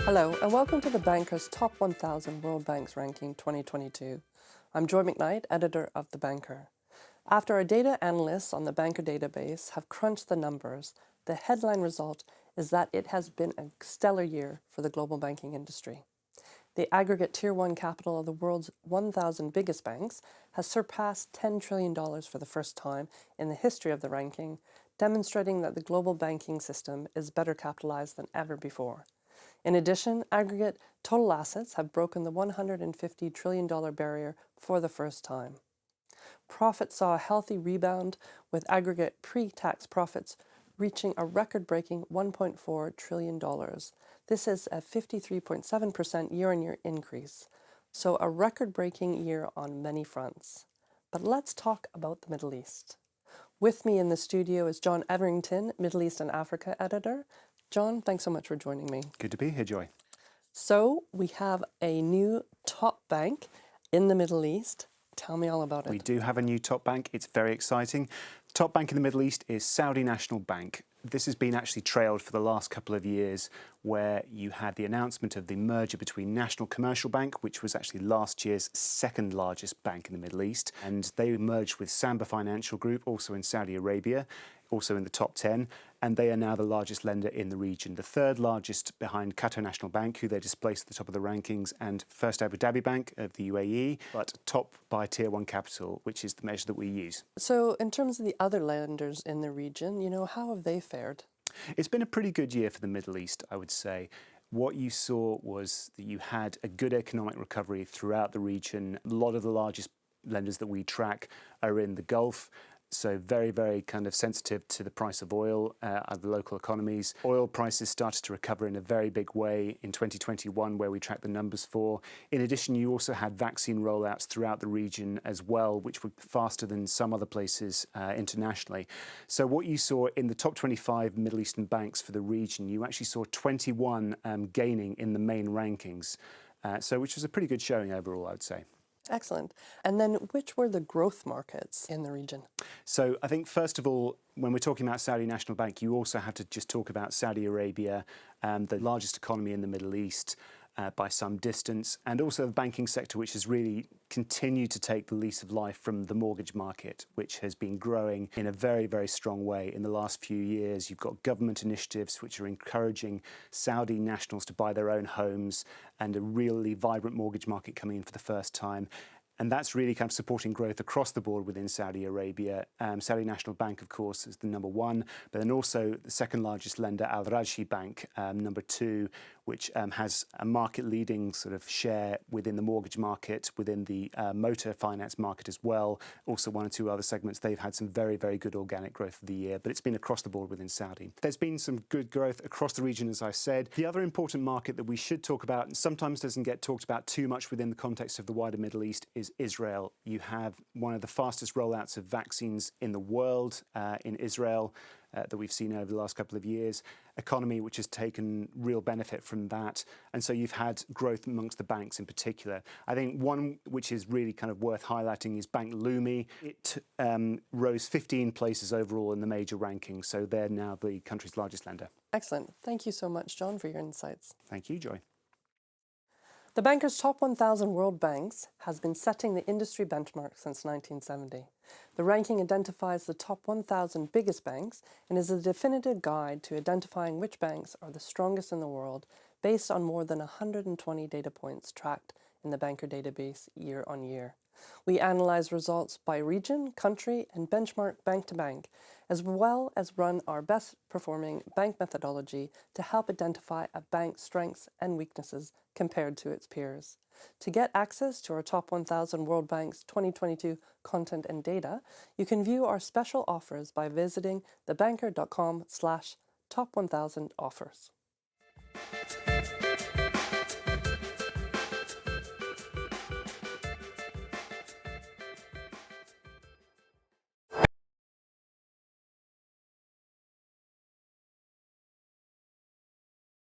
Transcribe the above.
Hello, and welcome to the Banker's Top 1000 World Banks Ranking 2022. I'm Joy Macknight, editor of The Banker. After our data analysts on the Banker database have crunched the numbers, the headline result is that it has been a stellar year for the global banking industry. The aggregate Tier 1 capital of the world's 1,000 biggest banks has surpassed $10 trillion for the first time in the history of the ranking, demonstrating that the global banking system is better capitalized than ever before. In addition, aggregate total assets have broken the $150 trillion barrier for the first time. Profits saw a healthy rebound, with aggregate pre-tax profits reaching a record-breaking $1.4 trillion. This is a 53.7% year-on-year increase, so a record-breaking year on many fronts. But let's talk about the Middle East. With me in the studio is John Everington, Middle East and Africa editor. John, thanks so much for joining me. Good to be here, Joy. So we have a new top bank in the Middle East. Tell me all about it. We do have a new top bank. It's very exciting. Top bank in the Middle East is Saudi National Bank. This has been actually trailed for the last couple of years, where you had the announcement of the merger between National Commercial Bank, which was actually last year's second largest bank in the Middle East, and they merged with Samba Financial Group, also in Saudi Arabia, also in the top 10, and they are now the largest lender in the region. The third largest behind Qatar National Bank, who they displaced at the top of the rankings, and First Abu Dhabi Bank of the UAE, but top by Tier 1 capital, which is the measure that we use. So in terms of the other lenders in the region, how have they fared? It's been a pretty good year for the Middle East, I would say. What you saw was that you had a good economic recovery throughout the region. A lot of the largest lenders that we track are in the Gulf, so very, very kind of sensitive to the price of oil of the local economies. Oil prices started to recover in a very big way in 2021, where we track the numbers for. In addition, you also had vaccine rollouts throughout the region as well, which were faster than some other places internationally. So what you saw in the top 25 Middle Eastern banks for the region, you actually saw 21 gaining in the main rankings, which was a pretty good showing overall, I would say. Excellent. And then which were the growth markets in the region? So I think, first of all, when we're talking about Saudi National Bank, you also have to just talk about Saudi Arabia, the largest economy in the Middle East by some distance, and also the banking sector, which has really continued to take the lease of life from the mortgage market, which has been growing in a very, very strong way in the last few years. You've got government initiatives which are encouraging Saudi nationals to buy their own homes, and a really vibrant mortgage market coming in for the first time. And that's really kind of supporting growth across the board within Saudi Arabia. Saudi National Bank, of course, is the number one, but then also the second largest lender, Al Rajhi Bank, number two, which has a market-leading sort of share within the mortgage market, within the motor finance market as well. Also one or two other segments. They've had some very, very good organic growth for the year, but it's been across the board within Saudi. There's been some good growth across the region, as I said. The other important market that we should talk about, and sometimes doesn't get talked about too much within the context of the wider Middle East, is Israel. You have one of the fastest rollouts of vaccines in the world in Israel that we've seen over the last couple of years. Economy which has taken real benefit from that. And so you've had growth amongst the banks in particular. I think one which is really kind of worth highlighting is Bank Leumi. It rose 15 places overall in the major rankings. So they're now the country's largest lender. Excellent. Thank you so much, John, for your insights. Thank you, Joy. The Banker's Top 1000 World Banks has been setting the industry benchmark since 1970. The ranking identifies the top 1,000 biggest banks and is a definitive guide to identifying which banks are the strongest in the world, based on more than 120 data points tracked in the Banker database year on year. We analyze results by region, country, and benchmark bank to bank, as well as run our best performing bank methodology to help identify a bank's strengths and weaknesses compared to its peers. To get access to our Top 1000 World Banks 2022 content and data, you can view our special offers by visiting thebanker.com/top1000 offers.